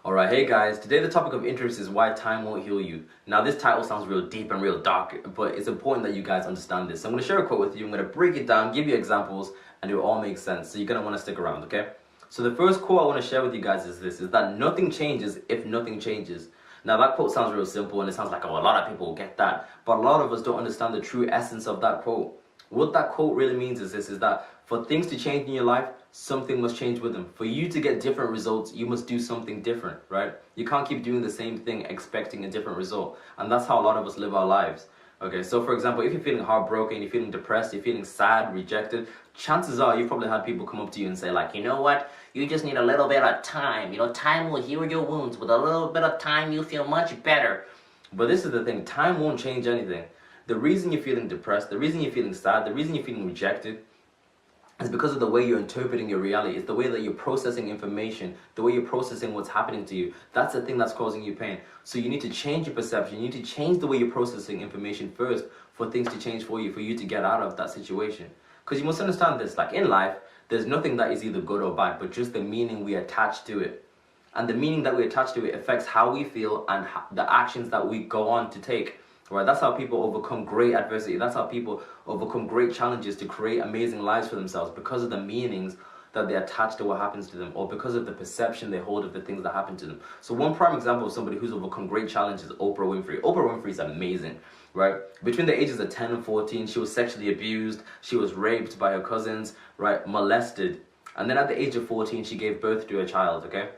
Alright, hey guys, today the topic of interest is why time won't heal you. Now this title sounds real deep and real dark, but it's important that you guys understand this. So I'm going to share a quote with you, I'm going to break it down, give you examples, and it will all make sense. So you're going to want to stick around, okay? So the first quote I want to share with you guys is this, is that nothing changes if nothing changes. Now that quote sounds real simple and it sounds like, oh, a lot of people will get that, but a lot of us don't understand the true essence of that quote. What that quote really means is this, is that for things to change in your life, something must change with them. For you to get different results, you must do something different, right? You can't keep doing the same thing expecting a different result. And that's how a lot of us live our lives. Okay, so for example, if you're feeling heartbroken, you're feeling depressed, you're feeling sad, rejected, chances are you've probably had people come up to you and say like, you know what, you just need a little bit of time. You know, time will heal your wounds. With a little bit of time, you'll feel much better. But this is the thing, time won't change anything. The reason you're feeling depressed, the reason you're feeling sad, the reason you're feeling rejected is because of the way you're interpreting your reality. It's the way that you're processing information, the way you're processing what's happening to you. That's the thing that's causing you pain. So you need to change your perception. You need to change the way you're processing information first for things to change for you to get out of that situation. Because you must understand this, like in life, there's nothing that is either good or bad, but just the meaning we attach to it. And the meaning that we attach to it affects how we feel and the actions that we go on to take. Right, that's how people overcome great adversity. That's how people overcome great challenges to create amazing lives for themselves, because of the meanings that they attach to what happens to them, or because of the perception they hold of the things that happen to them. So one prime example of somebody who's overcome great challenges is Oprah Winfrey. Oprah Winfrey is amazing, right? Between the ages of 10 and 14, she was sexually abused, she was raped by her cousins, right, molested. And then at the age of 14, she gave birth to a child, okay?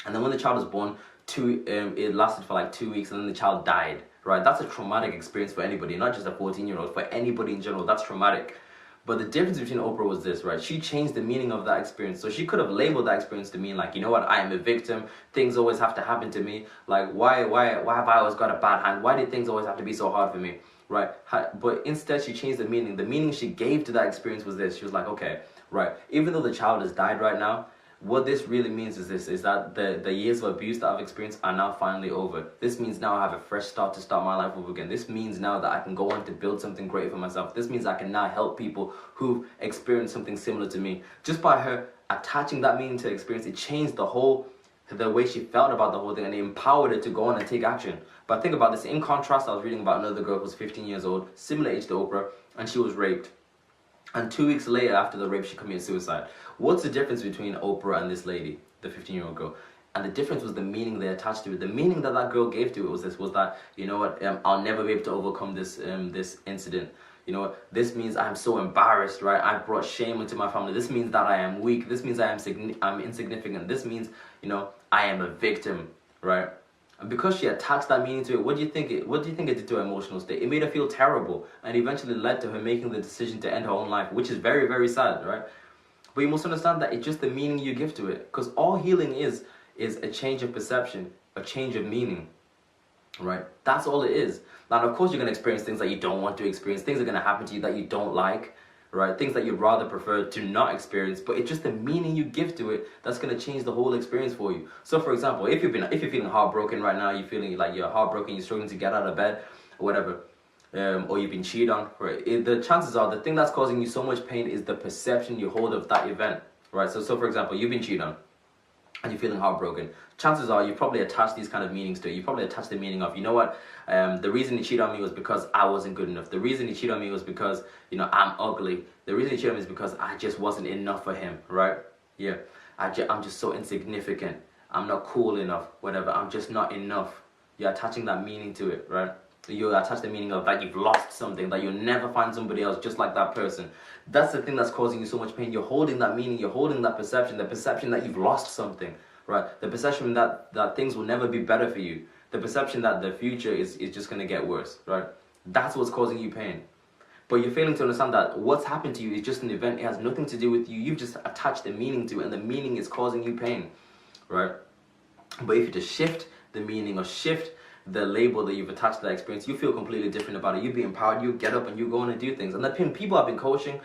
And then when the child was born, it lasted for like 2 weeks, and then the child died. Right, that's a traumatic experience for anybody, not just a 14-year-old, for anybody in general, that's traumatic. But the difference between Oprah was this, right? She changed the meaning of that experience. So she could have labeled that experience to mean like, you know what, I am a victim, things always have to happen to me. Like, why have I always got a bad hand? Why did things always have to be so hard for me, right? But instead she changed the meaning. The meaning she gave to that experience was this. She was like, okay, right, even though the child has died right now, what this really means is this, is that the years of abuse that I've experienced are now finally over. This means now I have a fresh start to start my life over again. This means now that I can go on to build something great for myself. This means I can now help people who've experienced something similar to me. Just by her attaching that meaning to the experience, it changed the way she felt about the whole thing, and it empowered her to go on and take action. But think about this, in contrast, I was reading about another girl who was 15 years old, similar age to Oprah, and she was raped. And 2 weeks later after the rape, she committed suicide. What's the difference between Oprah and this lady, the 15-year-old girl? And the difference was the meaning they attached to it. The meaning that that girl gave to it was this, was that, you know what, I'll never be able to overcome this this incident. You know what, this means I'm so embarrassed, right? I brought shame into my family. This means that I am weak. This means I'm insignificant. This means, you know, I am a victim, right? And because she attached that meaning to it, what do you think it did to her emotional state? It made her feel terrible, and eventually led to her making the decision to end her own life, which is very, very sad, right? But you must understand that it's just the meaning you give to it, because all healing is a change of perception, a change of meaning, right? That's all it is. Now, of course, you're going to experience things that you don't want to experience. Things are going to happen to you that you don't like, right? Things that you'd rather prefer to not experience, but it's just the meaning you give to it that's going to change the whole experience for you. So for example, if you're feeling heartbroken right now, you're feeling like you're heartbroken, you're struggling to get out of bed or whatever, or you've been cheated on, right? The chances are the thing that's causing you so much pain is the perception you hold of that event, right? So for example, you've been cheated on and you're feeling heartbroken. Chances are you probably attach these kind of meanings to it. You probably attach the meaning of, you know what, the reason he cheated on me was because I wasn't good enough. The reason he cheated on me was because, you know, I'm ugly. The reason he cheated on me is because I just wasn't enough for him, right? Yeah, I'm just so insignificant. I'm not cool enough, whatever. I'm just not enough. You're attaching that meaning to it, right? You attach the meaning of that you've lost something, that you'll never find somebody else just like that person. That's the thing that's causing you so much pain. You're holding that meaning, you're holding that perception, the perception that you've lost something, right? The perception that things will never be better for you. The perception that the future is just going to get worse, right? That's what's causing you pain. But you're failing to understand that what's happened to you is just an event. It has nothing to do with you. You've just attached the meaning to it, and the meaning is causing you pain, right? But if you just shift the meaning or shift the label that you've attached to that experience, you feel completely different about it. You be empowered, you get up and you go on and do things. And the people I've been coaching,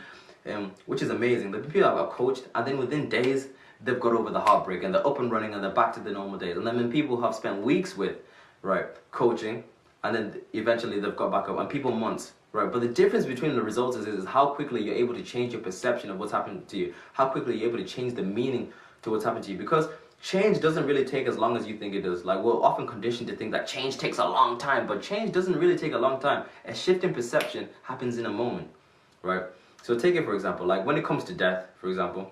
which is amazing, the people I've coached, and then within days, they've got over the heartbreak and they're up and running and they're back to the normal days. And then when people have spent weeks with, right, coaching, and then eventually they've got back up, and people months, right? But the difference between the results is how quickly you're able to change your perception of what's happened to you, how quickly you're able to change the meaning to what's happened to you. Because change doesn't really take as long as you think it does. Like, we're often conditioned to think that change takes a long time, but change doesn't really take a long time. A shift in perception happens in a moment, right? So take it for example, like when it comes to death, for example,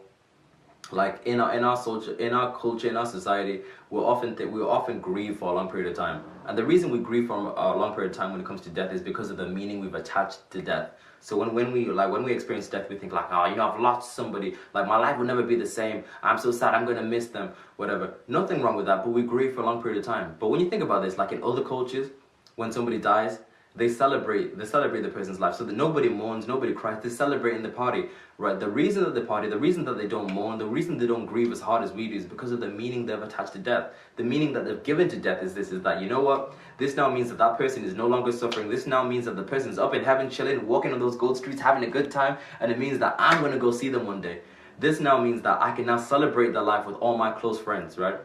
like in our culture, in our society, we often grieve for a long period of time, and the reason we grieve for a long period of time when it comes to death is because of the meaning we've attached to death. So when we experience death, we think like, oh, I've lost somebody, like my life will never be the same, I'm so sad, I'm gonna miss them, whatever. Nothing wrong with that, but we grieve for a long period of time. But when you think about this, like in other cultures, when somebody dies, they celebrate the person's life, so that nobody mourns, nobody cries, they celebrate in the party, right? The reason that they don't mourn, the reason they don't grieve as hard as we do is because of the meaning they've attached to death. The meaning that they've given to death is that, you know what, this now means that person is no longer suffering, this now means that the person's up in heaven chilling, walking on those gold streets, having a good time, and it means that I'm going to go see them one day. This now means that I can now celebrate their life with all my close friends, right?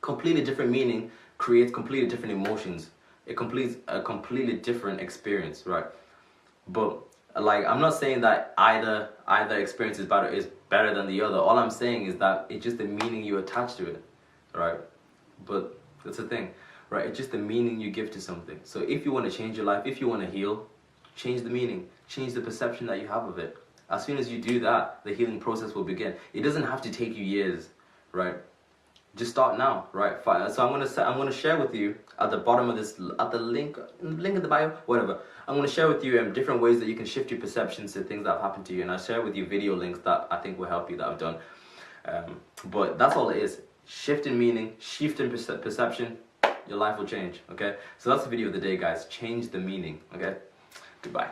Completely different meaning creates completely different emotions. It completes a completely different experience, right? But like, I'm not saying that either experience is better than the other. All I'm saying is that it's just the meaning you attach to it, right? But that's the thing, right? It's just the meaning you give to something. So if you want to change your life, if you want to heal, change the meaning, change the perception that you have of it. As soon as you do that, the healing process will begin. It doesn't have to take you years, right? Just start now, right? Fine. So I'm gonna share with you at the bottom of this, at the link in the bio, whatever. I'm gonna share with you different ways that you can shift your perceptions to things that have happened to you, and I'll share with you video links that I think will help you that I've done. But that's all it is: shift in meaning, shift in perception. Your life will change. Okay. So that's the video of the day, guys. Change the meaning. Okay. Goodbye.